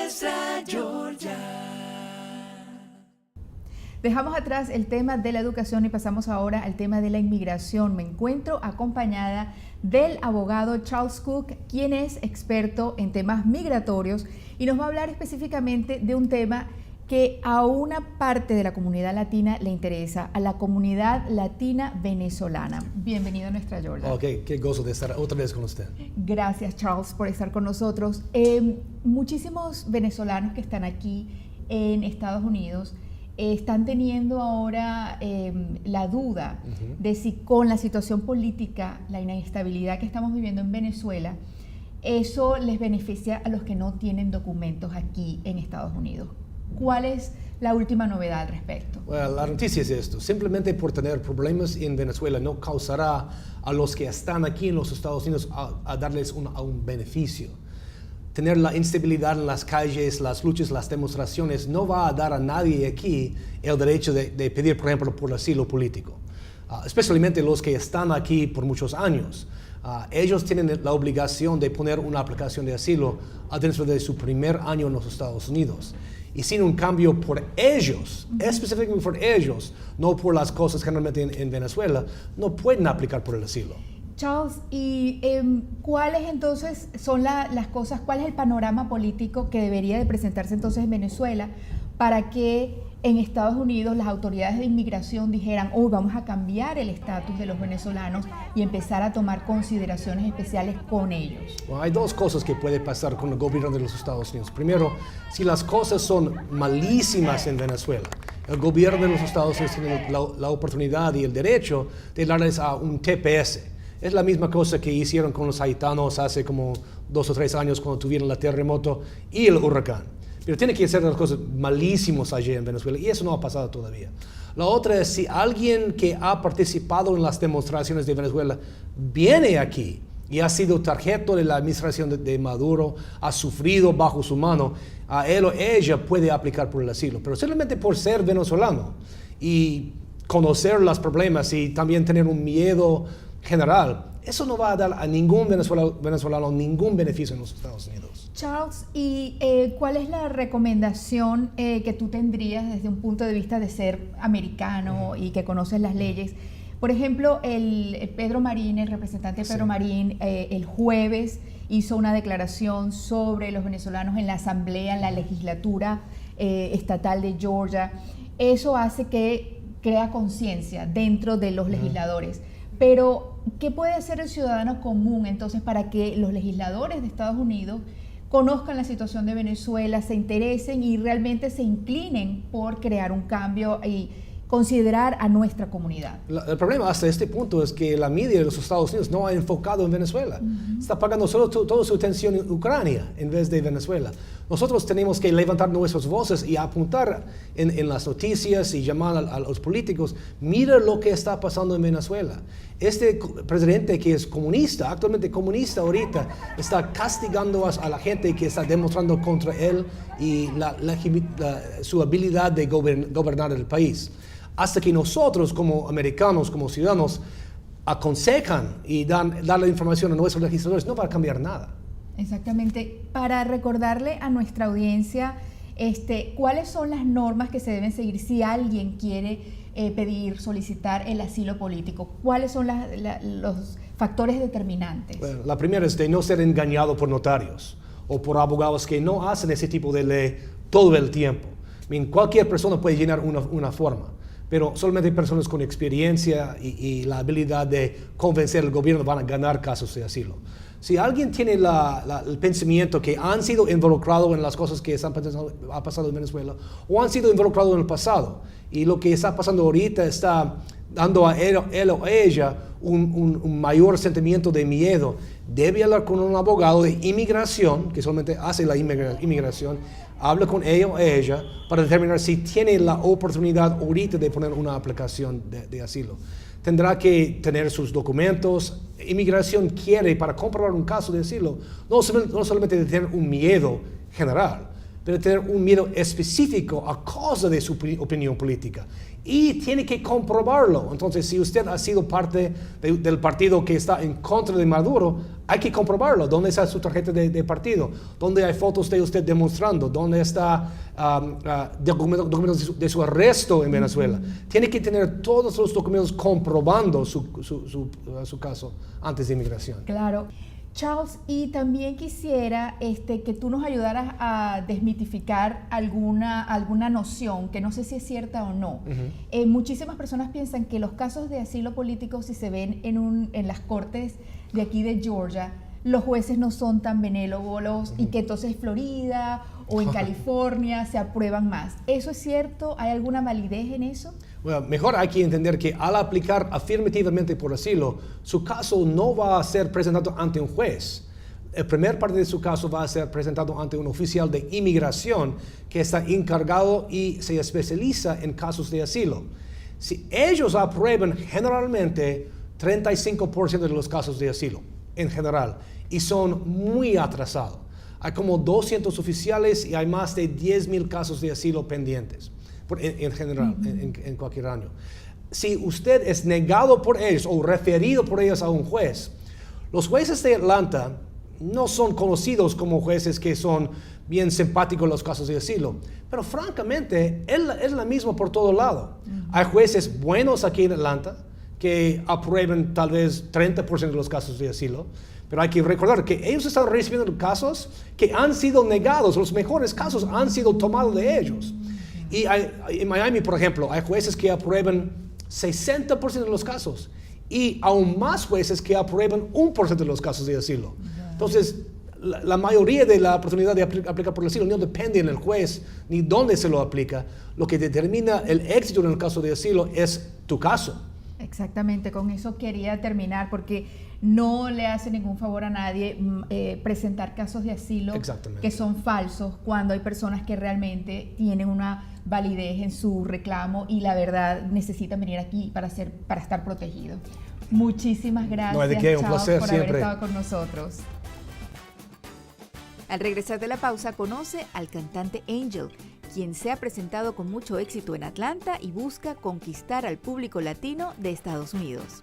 nuestra Georgia. Dejamos atrás el tema de la educación y pasamos ahora al tema de la inmigración. Me encuentro acompañada del abogado Charles Cook, quien es experto en temas migratorios y nos va a hablar específicamente de un tema que a una parte de la comunidad latina le interesa, a la comunidad latina venezolana. Bienvenido a nuestra Georgia. Ok, qué gozo de estar otra vez con usted. Gracias, Charles, por estar con nosotros. Muchísimos venezolanos que están aquí en Estados Unidos están teniendo ahora la duda de si con la situación política, la inestabilidad que estamos viviendo en Venezuela, eso les beneficia a los que no tienen documentos aquí en Estados Unidos. ¿Cuál es la última novedad al respecto? Bueno, la noticia es esto. Simplemente por tener problemas en Venezuela no causará a los que están aquí en los Estados Unidos a darles un beneficio. Tener la instabilidad en las calles, las luchas, las demostraciones, no va a dar a nadie aquí el derecho de pedir, por ejemplo, por asilo político. Especialmente los que están aquí por muchos años. Ellos tienen la obligación de poner una aplicación de asilo dentro de su primer año en los Estados Unidos. Y sin un cambio por ellos, específicamente por ellos, no por las cosas generalmente en Venezuela, no pueden aplicar por el asilo. Charles, ¿y cuáles entonces son las cosas, cuál es el panorama político que debería de presentarse entonces en Venezuela para que en Estados Unidos las autoridades de inmigración dijeran, oh, vamos a cambiar el estatus de los venezolanos y empezar a tomar consideraciones especiales con ellos? Bueno, hay dos cosas que puede pasar con el gobierno de los Estados Unidos. Primero, si las cosas son malísimas en Venezuela, el gobierno de los Estados Unidos tiene la oportunidad y el derecho de darles a un TPS. Es la misma cosa que hicieron con los haitianos hace como 2 o 3 años cuando tuvieron el terremoto y el huracán. Pero tiene que ser las cosas malísimas allí en Venezuela y eso no ha pasado todavía. La otra es si alguien que ha participado en las demostraciones de Venezuela viene aquí y ha sido tarjeta de la administración de Maduro, ha sufrido bajo su mano, a él o ella puede aplicar por el asilo. Pero simplemente por ser venezolano y conocer los problemas y también tener un miedo general, eso no va a dar a ningún venezolano ningún beneficio en los Estados Unidos. Charles, ¿y cuál es la recomendación que tú tendrías desde un punto de vista de ser americano y que conoces las leyes? Por ejemplo, el Pedro Marín, el representante Pedro Marín, el jueves hizo una declaración sobre los venezolanos en la asamblea, en la legislatura estatal de Georgia. Eso hace que crea conciencia dentro de los legisladores. Pero, ¿qué puede hacer el ciudadano común entonces para que los legisladores de Estados Unidos conozcan la situación de Venezuela, se interesen y realmente se inclinen por crear un cambio y considerar a nuestra comunidad? El problema hasta este punto es que la media de los Estados Unidos no ha enfocado en Venezuela. Está pagando solo toda su atención en Ucrania en vez de Venezuela. Nosotros tenemos que levantar nuestras voces y apuntar en las noticias y llamar a los políticos, mira lo que está pasando en Venezuela. Este presidente que es comunista, actualmente comunista ahorita, está castigando a la gente que está demostrando contra él y su habilidad de gobernar el país. Hasta que nosotros como americanos, como ciudadanos, aconsejan y dan la información a nuestros legisladores, no va a cambiar nada. Exactamente. Para recordarle a nuestra audiencia, ¿cuáles son las normas que se deben seguir si alguien quiere solicitar el asilo político? ¿Cuáles son los factores determinantes? Bueno, la primera es de no ser engañado por notarios o por abogados que no hacen ese tipo de ley todo el tiempo. Cualquier persona puede llenar una forma, pero solamente personas con experiencia y la habilidad de convencer al gobierno van a ganar casos de asilo. Si alguien tiene el pensamiento que han sido involucrados en las cosas que ha pasado en Venezuela o han sido involucrados en el pasado y lo que está pasando ahorita está dando a él o ella un mayor sentimiento de miedo, debe hablar con un abogado de inmigración que solamente hace la inmigración, habla con él o ella para determinar si tiene la oportunidad ahorita de poner una aplicación de asilo. Tendrá que tener sus documentos. Inmigración quiere, para comprobar un caso de asilo, no solamente de tener un miedo general, pero tener un miedo específico a causa de su opinión política. Y tiene que comprobarlo. Entonces, si usted ha sido parte del partido que está en contra de Maduro, hay que comprobarlo. ¿Dónde está su tarjeta de partido? ¿Dónde hay fotos de usted demostrando? ¿Dónde está documentos de su arresto en Venezuela? Tiene que tener todos los documentos comprobando su caso antes de inmigración. Claro. Charles, y también quisiera que tú nos ayudaras a desmitificar alguna noción, que no sé si es cierta o no. Muchísimas personas piensan que los casos de asilo político, si se ven en las cortes de aquí de Georgia, los jueces no son tan benévolos y que entonces Florida o en California se aprueban más. ¿Eso es cierto? ¿Hay alguna validez en eso? Bueno, mejor hay que entender que al aplicar afirmativamente por asilo, su caso no va a ser presentado ante un juez. La primera parte de su caso va a ser presentado ante un oficial de inmigración que está encargado y se especializa en casos de asilo. Si ellos aprueban generalmente 35% de los casos de asilo, en general, y son muy atrasados. Hay como 200 oficiales y hay más de 10,000 casos de asilo pendientes. En general, en cualquier año. Si usted es negado por ellos o referido por ellos a un juez, los jueces de Atlanta no son conocidos como jueces que son bien simpáticos en los casos de asilo, pero francamente es la misma por todo lado. Hay jueces buenos aquí en Atlanta que aprueban tal vez 30% de los casos de asilo, pero hay que recordar que ellos están recibiendo casos que han sido negados, los mejores casos han sido tomados de ellos. Y en Miami, por ejemplo, hay jueces que aprueban 60% de los casos y aún más jueces que aprueban 1% de los casos de asilo. Entonces, la mayoría de la oportunidad de aplicar por el asilo no depende del juez ni dónde se lo aplica. Lo que determina el éxito en el caso de asilo es tu caso. Exactamente, con eso quería terminar porque no le hace ningún favor a nadie presentar casos de asilo que son falsos cuando hay personas que realmente tienen una validez en su reclamo y la verdad necesitan venir aquí para estar protegidos. Muchísimas gracias, no hay de qué, un placer por siempre haber estado con nosotros. Al regresar de la pausa, conoce al cantante Angel, quien se ha presentado con mucho éxito en Atlanta y busca conquistar al público latino de Estados Unidos.